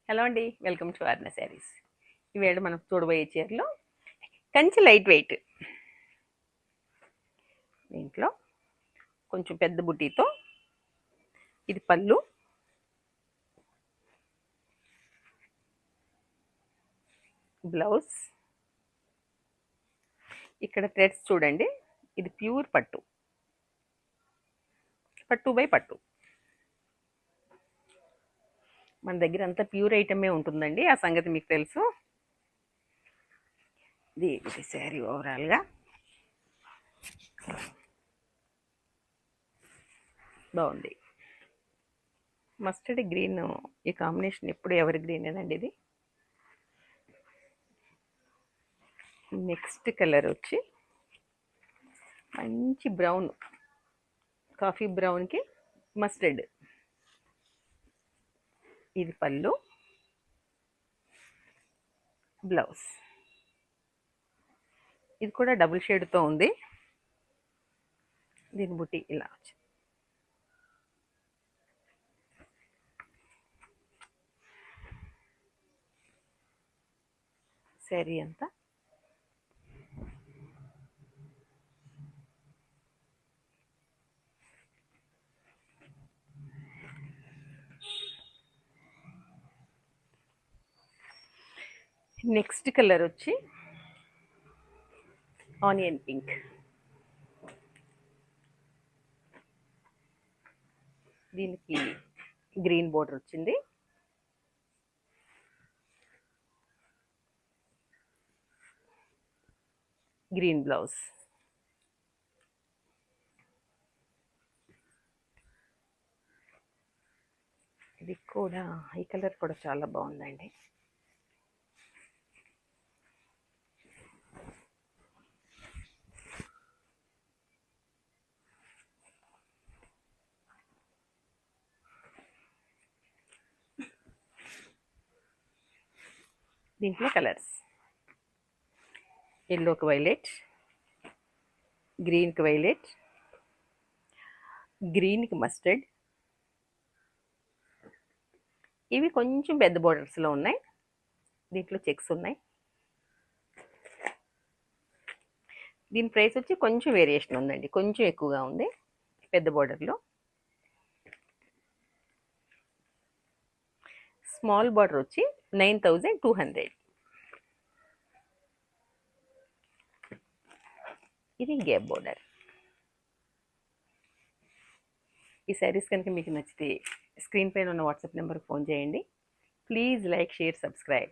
Hello అండి, welcome to అర్ణ saris. ఈవేళ మనం చూడబోయే చీరలో కంచి లైట్ వెయిట్, దీంట్లో కొంచెం పెద్ద బుటీతో, ఇది పళ్ళు, బ్లౌజ్. ఇక్కడ థ్రెడ్స్ చూడండి, ఇది ప్యూర్ పట్టు, పట్టు బై పట్టు. మన దగ్గర అంతా ప్యూర్ ఐటమే ఉంటుందండి, ఆ సంగతి మీకు తెలుసు. ఇది శారీ ఓవరాల్గా బాగుంది. మస్టర్డ్ గ్రీన్, ఈ కాంబినేషన్ ఎప్పుడు ఎవరి గ్రీనేనండి. ఇది నెక్స్ట్ కలర్ వచ్చి మంచి బ్రౌన్, కాఫీ బ్రౌన్కి మస్టర్డ్. ఇది పళ్ళు, బ్లౌజ్. ఇది కూడా డబుల్ షేడ్తో ఉంది. దీని బుట్టి ఇలా వచ్చింది. శారీ అంతా నెక్స్ట్ కలర్ వచ్చి ఆనియన్ పింక్. దీనికి గ్రీన్ బోర్డర్ వచ్చింది. Green blouse. ఇది కూడా, ఈ కలర్ కూడా చాలా బాగుందండి. దీంట్లో కలర్స్ ఎల్లోకి వైలెట్, గ్రీన్కి వైలెట్, గ్రీన్కి మస్టర్డ్. ఇవి కొంచెం పెద్ద బోర్డర్స్లో ఉన్నాయి. దీంట్లో చెక్స్ ఉన్నాయి. దీని ప్రైస్ వచ్చి కొంచెం వేరియేషన్ ఉందండి, కొంచెం ఎక్కువగా ఉంది పెద్ద బోర్డర్లో. స్మాల్ బార్డర్ వచ్చి 9200. ఇది గ్యాప్ బోర్డర్. ఈ శారీస్ కనుక మీకు నచ్చితే స్క్రీన్ పైన ఉన్న వాట్సాప్ నెంబర్కి ఫోన్ చేయండి. Please like, share, subscribe.